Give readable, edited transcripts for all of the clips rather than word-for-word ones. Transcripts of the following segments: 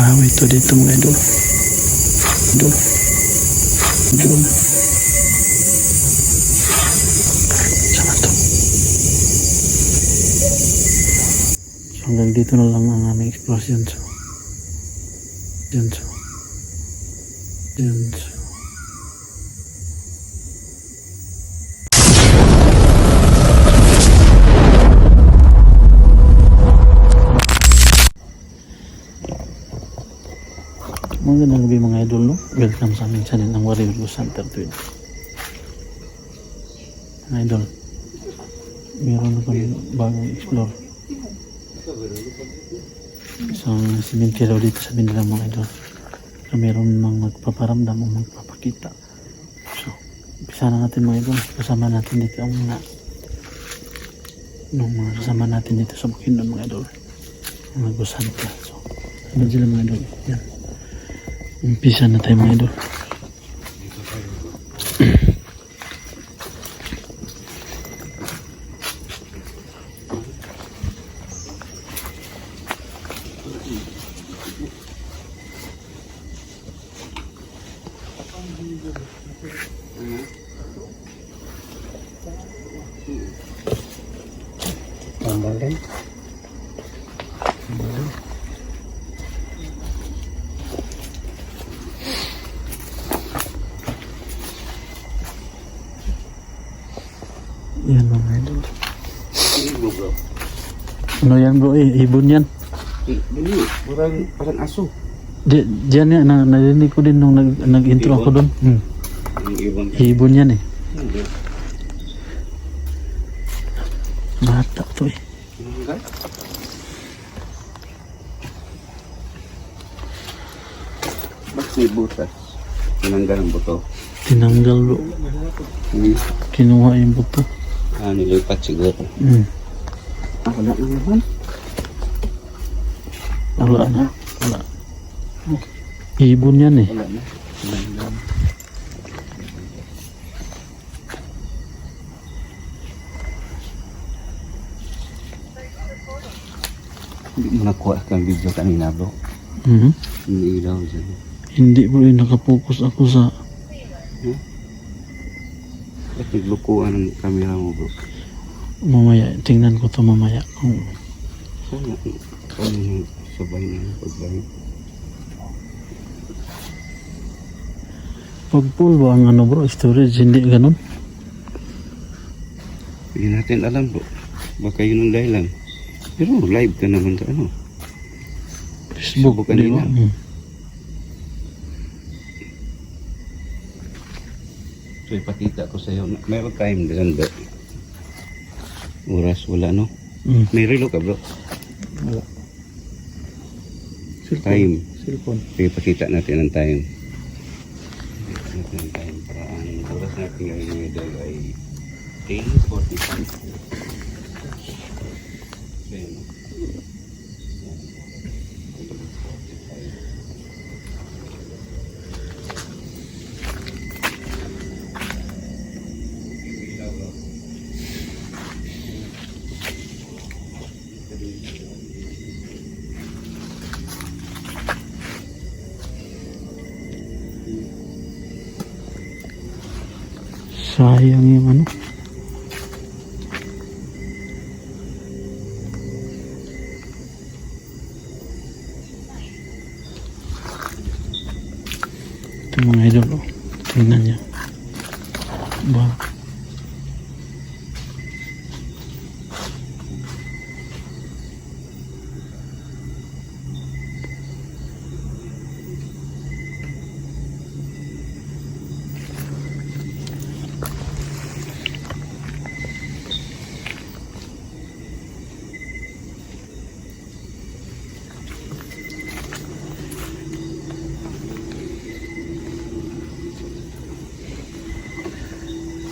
kahoy to dito mga idol. Idol. Idol. Sama to. So hanggang dito na lang ang aming explosion. So. Yan so. Yan so. Magandang gabi mga idol, no? Welcome sa aming channel ng Warrior Ghost Hunter Twin. Mga idol, meron na kami bagong explore. Isang cemetery dito sa Binila mga idol. So, meron nang magpaparamdam o magpapakita. So, umpisa na natin mga idol. Kasama natin dito ang mga kasama natin dito sa Bukidnon mga idol. Mga Ghost Hunter. So, ano sila mga idol? Yan. Umpisa na tayo mga idol. Tambalan. Yan mga idol. Ano yan bro? Ibon yan. Dili, parang aso. Diyan yan, narinig ko din nung nag-intro ako doon. Ibon yan eh. Bata to eh. Bakit may butas? Tinanggal ang buto. Tinanggal bro. Kinuha yung buto. Nilipat siguro. Wala na naman. Wala na. Wala. Ibon yan eh. Wala na. Hindi mo nakuha kang video kanina bro. Hindi ilaw dyan. Hindi bro, nakapokus ako sa... At naglukuhan ang camera mo bro. Mamaya, tingnan ko to mamaya. Sana yung sabay na yung pagbalik. Pag full ba ang ano bro, storage, hindi ganun? Hindi natin alam bro. Baka yun ang dahilan. Pero live ka naman sa ano. Facebook, Subukan di ba? nila. So ipakita ko sa iyo. Meron time dyan bro. Oras wala no? May relo ka bro? Wala. Time. Cellphone. So ipakita natin ang time. Ipakita natin ang time para ang oras natin ngayon ay 10:45. Ayan, no? Sayang yung ano. Ito mga idol, oh. Tingnan niya. Ba?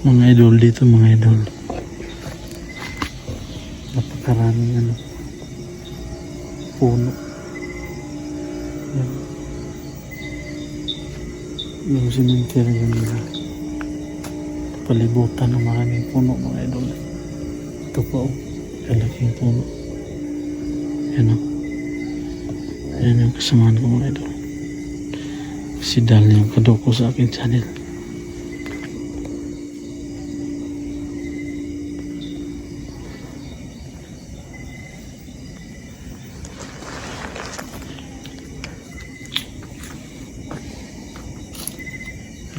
Mga idol dito mga idol. Napakaraming ano. Puno. Yan. Yung cemetery yung palibutan ng maraming puno mga idol. Ito po. Kalaking puno. Yan o. Yan yung kasamahan ko mga idol. Si Dal yung kadoko sa akin channel.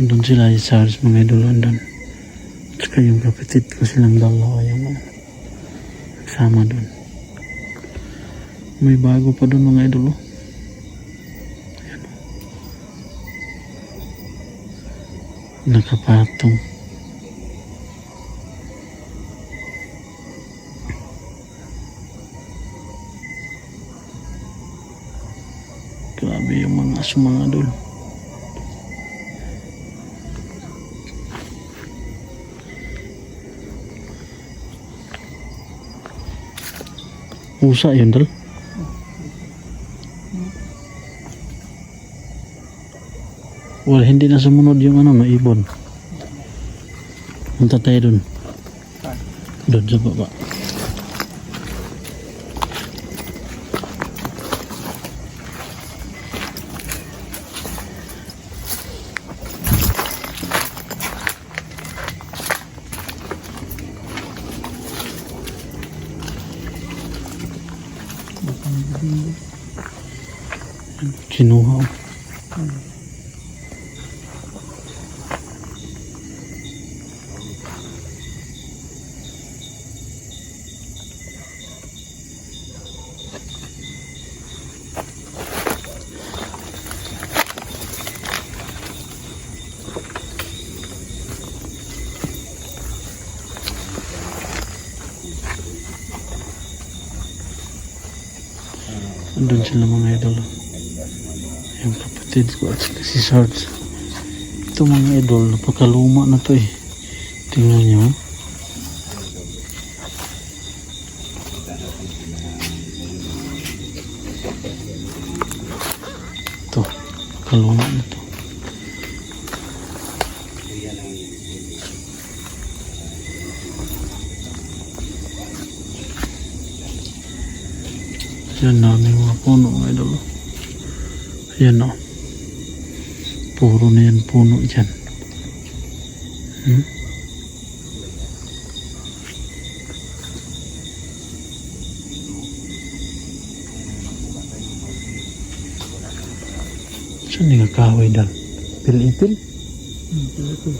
Andun sila sa Saris mga idol, andun. Tsaka yung kapatid ko silang dalawa yung nagsama dun. May bago pa dun mga idol. Ayan. Nakapatong. Grabe yung mga aso mga idol. Pusa yun dal. Well, hindi na sumunod yung ano, ibon. Punta tayo dun. Doon sa baba. Kinuha. Andun sila mga idol. Yung kapatid ko at saka si Sarge. Ito mga idol, napakaluma na to eh. Tingnan nyo. Ito, napakaluma na to. Yan na may mga puno mga idol. Ayan o. Puro na yan puno dyan. Saan nga kahoy dal? Pil-ipil? Pil-ipil.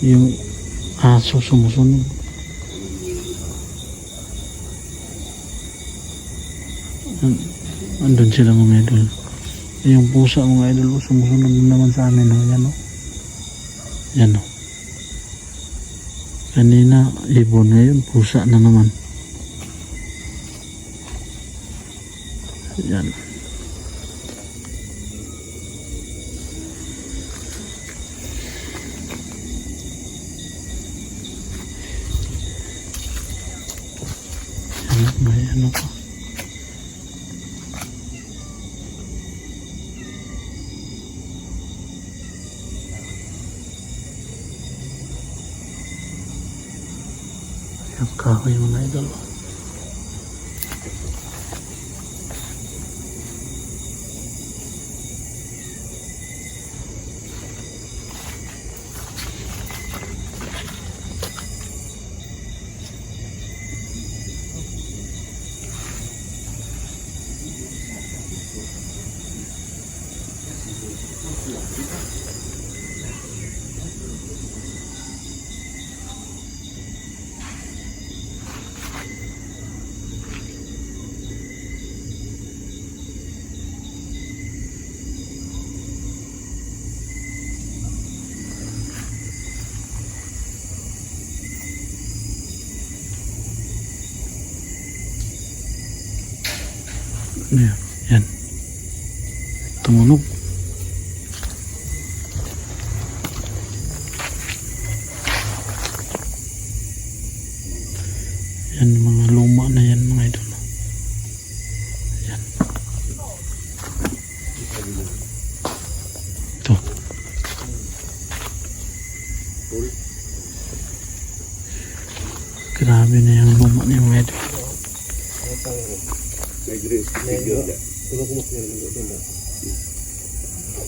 Yung aso sumusunod. Andun sila mga idol. Yung pusa mga idol sumusunod naman sa amin. Yan o. Yan o. Kanina ibon, ngayon pusa na naman. Yan. May ano pa. Yung kahoy mga idol. Ayan, yan. Tumunog. Yan mga luma na yan mga idol. Yan. Grabe na yung luma niya mga idol. May green figure dyan.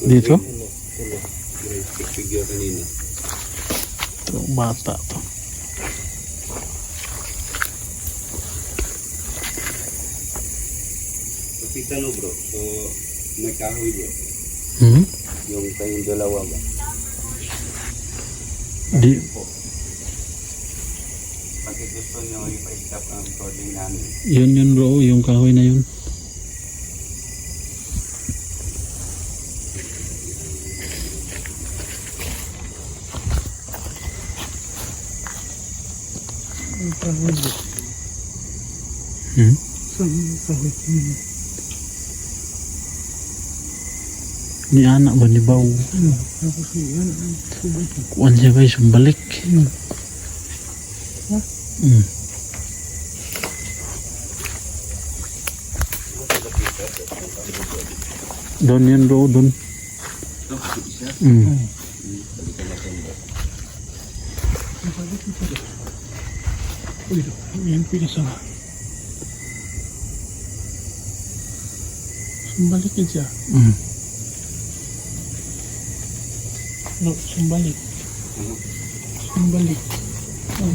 Dito? Green figure kanina. Ito, bata to. Nakita no bro, so may kahoy bro. Hmm? Yung kayong dalawa ba? Di, Pag gusto nyo ipa-stop ang recording namin. yun bro, yung kahoy na yun. Hmm? Ni anak ba ni Bao? Kuan siya guys, balik. Hmm. Doon yun bro, doon. Hmm. Yan pinasama. Sumbalik yun siya. Hmm. No, sumbalik. Sumbalik. Oh.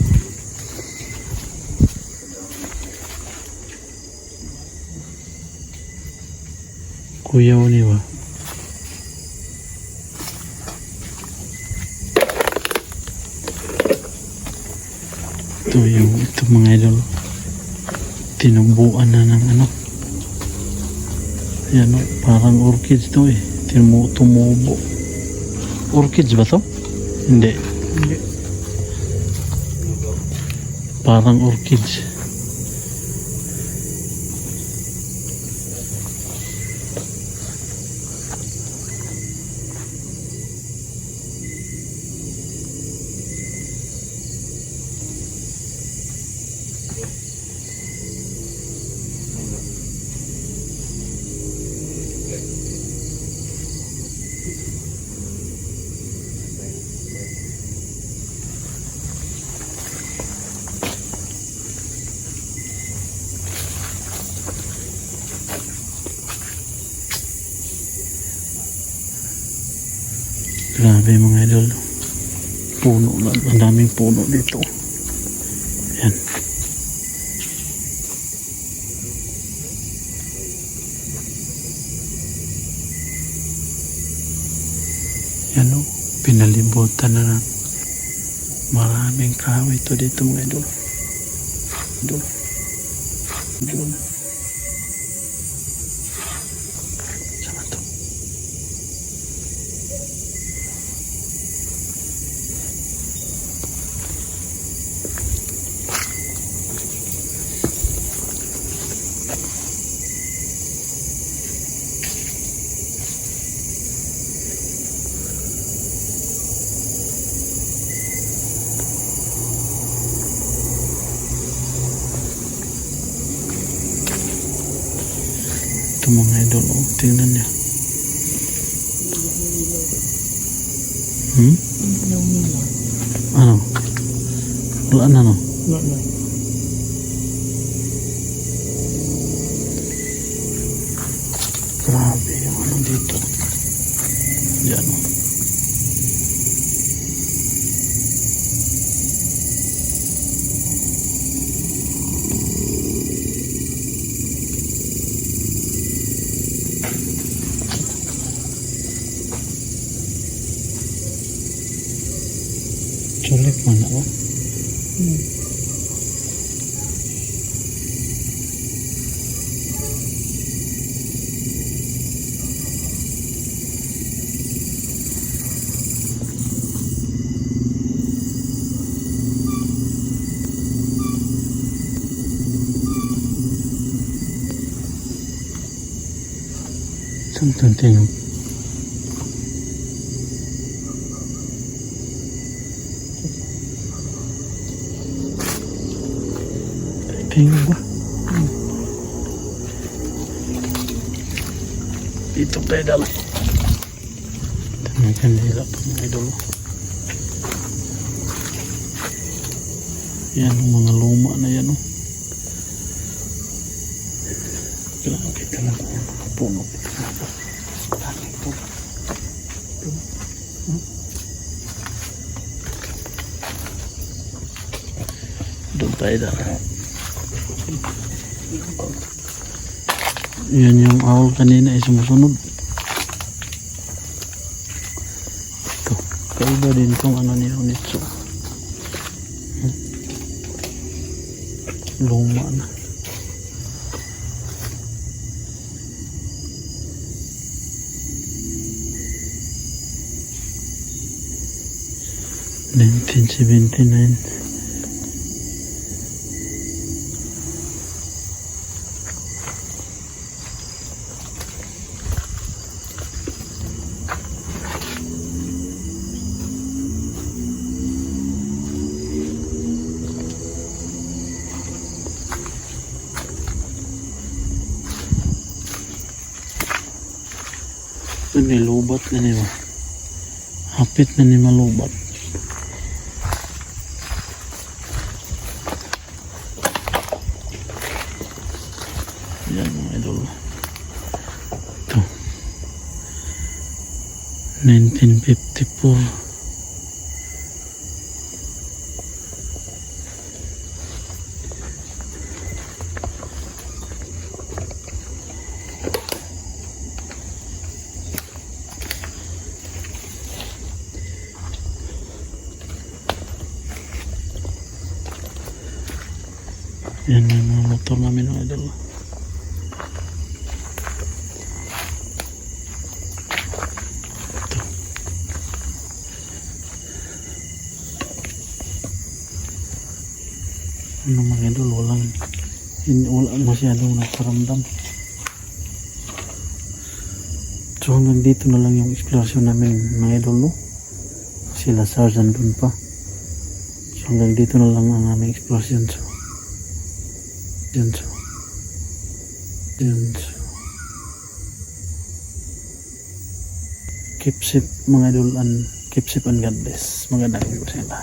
Kuya ni ba? Ito mga idol. Tinubuan na ng ano. Yan o, parang orchids to eh. Tumubo. Orchids ba to? Hindi. Hindi. Parang orchids. Grabe mga idol. Puno na. Ang daming puno dito. Yan. Yan o. Pinalibutan na ng maraming kahoy ito dito mga idol. Idol. Idol. Sama to. Ito mga idol, oh, tingnan niya. Hmm? Yung nila. Ano? Wala na no? Wala na. Grabe yung ano dito. Yan o. Sulit man ako. Saan tingin? Tingin ba? Dito tayo dala. Ito may kandila pa mga idol. Yan ang mga luma na yan, oh. Grabe talaga yan, mga puno. Dami po. Doon tayo na. Yan yung owl kanina ay sumusunod. Ito, kaiba din tong ano ni Onitsu. Luma na. -- 1979. Nilubat na niya. Hapit na ni malubat. Yan mga idol. Ito. 1954. Yan yung mga motor namin mga idol. Ito. Ano mga idol, wala masyadong nakaramdam. So hanggang dito na lang yung exploration namin mga idol, no? Sila Sarge dun pa. So hanggang dito na lang ang aming exploration. So keep safe mga idol and keep safe and God bless. Magandang gabi sa inyo.